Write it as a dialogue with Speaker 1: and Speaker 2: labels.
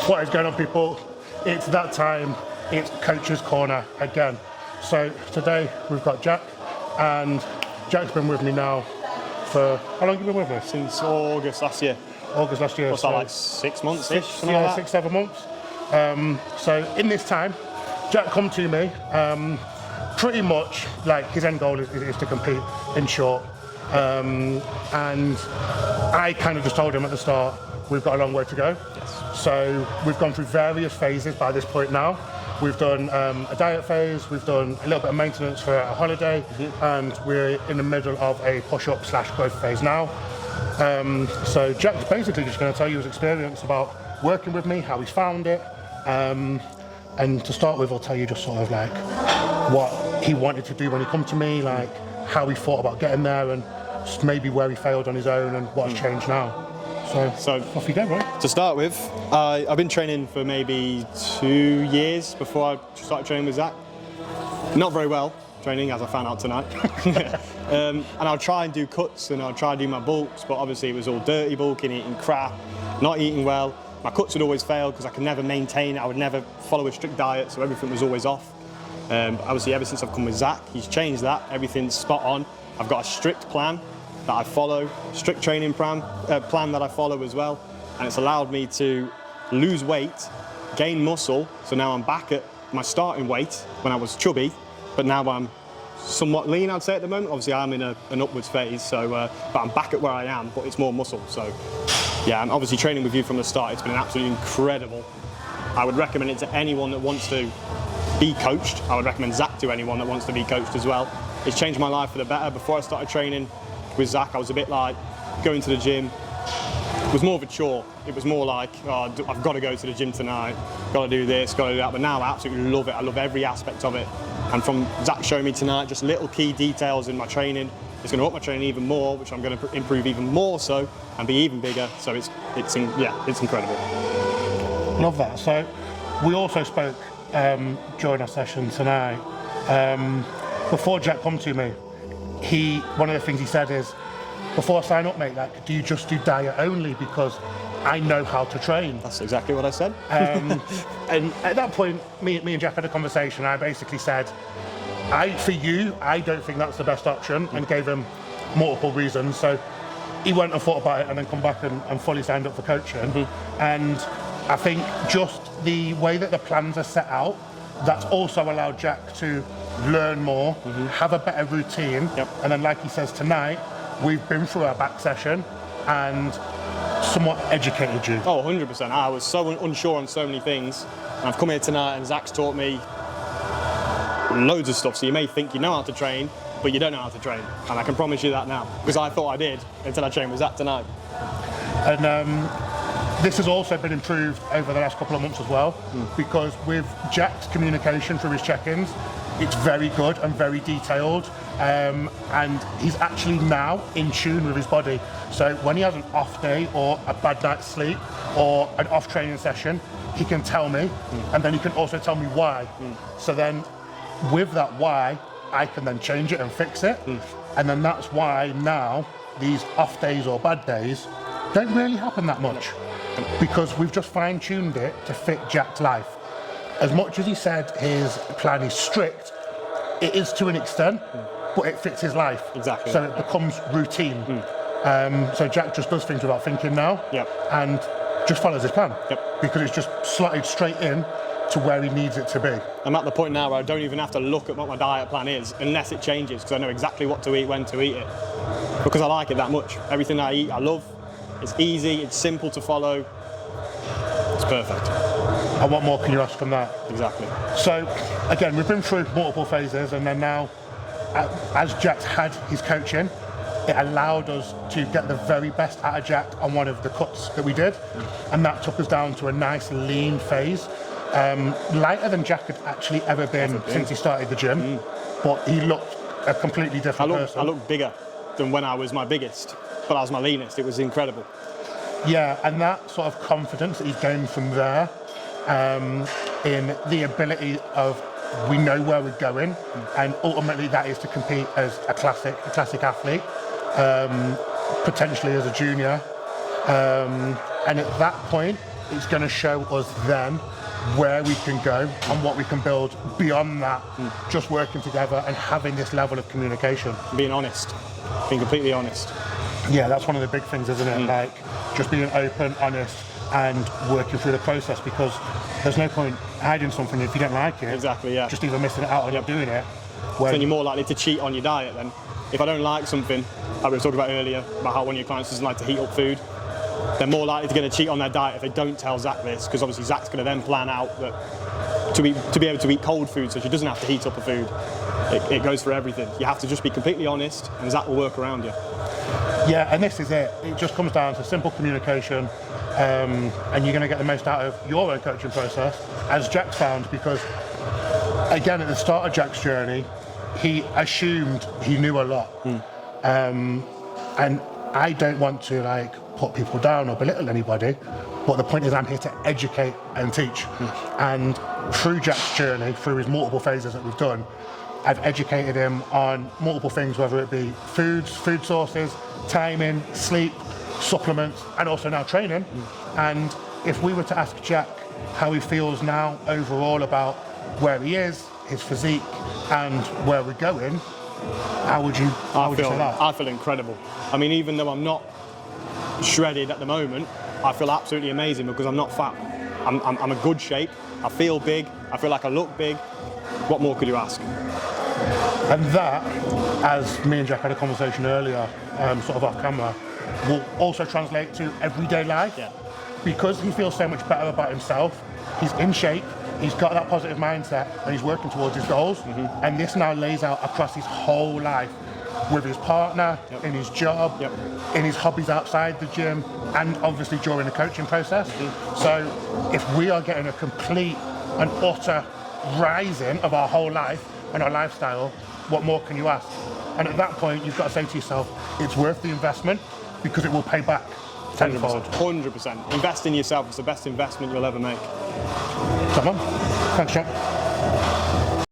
Speaker 1: What is going on, people? It's that time. It's Coach's Corner again. So today we've got Jack, and Jack's been with me now for, how long have you been with me?
Speaker 2: Since August last year.
Speaker 1: August last year.
Speaker 2: What's that, like 6 months-ish?
Speaker 1: Yeah, 6-7 months. So in this time, Jack come to me, pretty much like his end goal is to compete, in short. And I kind of just told him at the start, we've got a long way to go.
Speaker 2: Yes.
Speaker 1: So we've gone through various phases by this point now. We've done a diet phase, we've done a little bit of maintenance for a holiday, and we're in the middle of a push-up / growth phase now. So Jack's basically just going to tell you his experience about working with me, how he's found it, and to start with, I'll tell you just sort of like what he wanted to do when he come to me, like how he thought about getting there, and just maybe where he failed on his own and what's changed now. So off you go, right?
Speaker 2: To start with, I've been training for maybe 2 years before I started training with Zach. Not very well training, as I found out tonight. And I'll try and do cuts and I'll try and do my bulks, but obviously it was all dirty bulking, eating crap, not eating well. My cuts would always fail because I could never maintain, I would never follow a strict diet, so everything was always off. Obviously ever since I've come with Zach, he's changed that, everything's spot on. I've got a strict plan that I follow, strict training plan that I follow as well, and it's allowed me to lose weight, gain muscle, so now I'm back at my starting weight when I was chubby, but now I'm somewhat lean, I'd say, at the moment. Obviously I'm in an upwards phase, so but I'm back at where I am, but it's more muscle. So yeah, I'm obviously training with you from the start. It's been absolutely incredible. I would recommend it to anyone that wants to be coached. I would recommend Zach to anyone that wants to be coached as well. It's changed my life for the better. Before I started training with Zach, I was a bit like going to the gym. It was more of a chore. It was more like, oh, I've got to go to the gym tonight, got to do this, got to do that. But now I absolutely love it. I love every aspect of it. And from Zach showing me tonight, just little key details in my training, it's going to up my training even more, which I'm going to improve even more so, and be even bigger. So it's incredible.
Speaker 1: Love that. So we also spoke during our session tonight. Before Jack come to me, one of the things he said is, before I sign up, mate, like, do you just do diet only? Because I know how to train.
Speaker 2: That's exactly what I said.
Speaker 1: And at that point, me and Jack had a conversation. I basically said, for you, I don't think that's the best option, and gave him multiple reasons. So he went and thought about it and then come back and fully signed up for coaching. And I think just the way that the plans are set out, that's also allowed Jack to learn more, have a better routine, and then like he says tonight, we've been through our back session and somewhat educated you.
Speaker 2: Oh, 100%. I was so unsure on so many things, and I've come here tonight and Zach's taught me loads of stuff. So you may think you know how to train, but you don't know how to train, and I can promise you that now, because I thought I did until I trained with Zach tonight.
Speaker 1: And this has also been improved over the last couple of months as well, because with Jack's communication through his check-ins, it's very good and very detailed, and he's actually now in tune with his body. So when he has an off day or a bad night's sleep or an off training session, he can tell me, and then he can also tell me why. So then with that why, I can then change it and fix it, and then that's why now these off days or bad days don't really happen that much, because we've just fine-tuned it to fit Jack's life. As much as he said his plan is strict, it is to an extent, but it fits his life.
Speaker 2: Exactly.
Speaker 1: So it becomes routine. So Jack just does things without thinking now, and just follows his plan, because it's just slotted straight in to where he needs it to be.
Speaker 2: I'm at the point now where I don't even have to look at what my diet plan is unless it changes, because I know exactly what to eat, when to eat it, because I like it that much. Everything I eat, I love. It's easy, it's simple to follow. It's perfect.
Speaker 1: And what more can you ask from that?
Speaker 2: Exactly.
Speaker 1: So, again, we've been through multiple phases, and then now, as Jack's had his coaching, it allowed us to get the very best out of Jack on one of the cuts that we did, and that took us down to a nice lean phase. Lighter than Jack had actually ever been since he started the gym, but he looked a completely different person.
Speaker 2: I looked bigger than when I was my biggest, but I was my leanest. It was incredible.
Speaker 1: Yeah, and that sort of confidence that he's gained from there, in the ability of, we know where we're going, and ultimately that is to compete as a classic athlete, potentially as a junior, and at that point it's going to show us then where we can go and what we can build beyond that, just working together and having this level of communication.
Speaker 2: Being honest, being completely honest.
Speaker 1: Yeah, that's one of the big things, isn't it? Like, just being open, honest, and working through the process, because there's no point hiding something if you don't like it.
Speaker 2: Exactly, yeah.
Speaker 1: Just either missing it out or not doing it.
Speaker 2: Then you're more likely to cheat on your diet then. If I don't like something, like we were talking about earlier, about how one of your clients doesn't like to heat up food, they're more likely to get a cheat on their diet if they don't tell Zach this, because obviously Zach's going to then plan out that to be able to eat cold food so she doesn't have to heat up her food. It goes for everything. You have to just be completely honest, and Zach will work around you.
Speaker 1: Yeah, and this is it. It just comes down to simple communication, and you're going to get the most out of your own coaching process, as Jack's found, because again, at the start of Jack's journey, he assumed he knew a lot. And I don't want to like put people down or belittle anybody, but the point is I'm here to educate and teach. And through Jack's journey, through his multiple phases that we've done, I've educated him on multiple things, whether it be foods, food sources, timing, sleep, supplements, and also now training. And if we were to ask Jack how he feels now overall about where he is, his physique, and where we're going, how would you say that?
Speaker 2: I feel incredible. I mean, even though I'm not shredded at the moment, I feel absolutely amazing because I'm not fat. I'm a good shape. I feel big. I feel like I look big. What more could you ask?
Speaker 1: And that, as me and Jack had a conversation earlier, sort of off camera, will also translate to everyday life.
Speaker 2: Yeah.
Speaker 1: Because he feels so much better about himself, he's in shape, he's got that positive mindset, and he's working towards his goals. And this now lays out across his whole life, with his partner, in his job, in his hobbies outside the gym, and obviously during the coaching process. So if we are getting a complete and utter rising of our whole life and our lifestyle, what more can you ask? And at that point, you've got to say to yourself, it's worth the investment because it will pay back tenfold.
Speaker 2: 100%. Invest in yourself. It's the best investment you'll ever make.
Speaker 1: Come on. Thanks, Jack.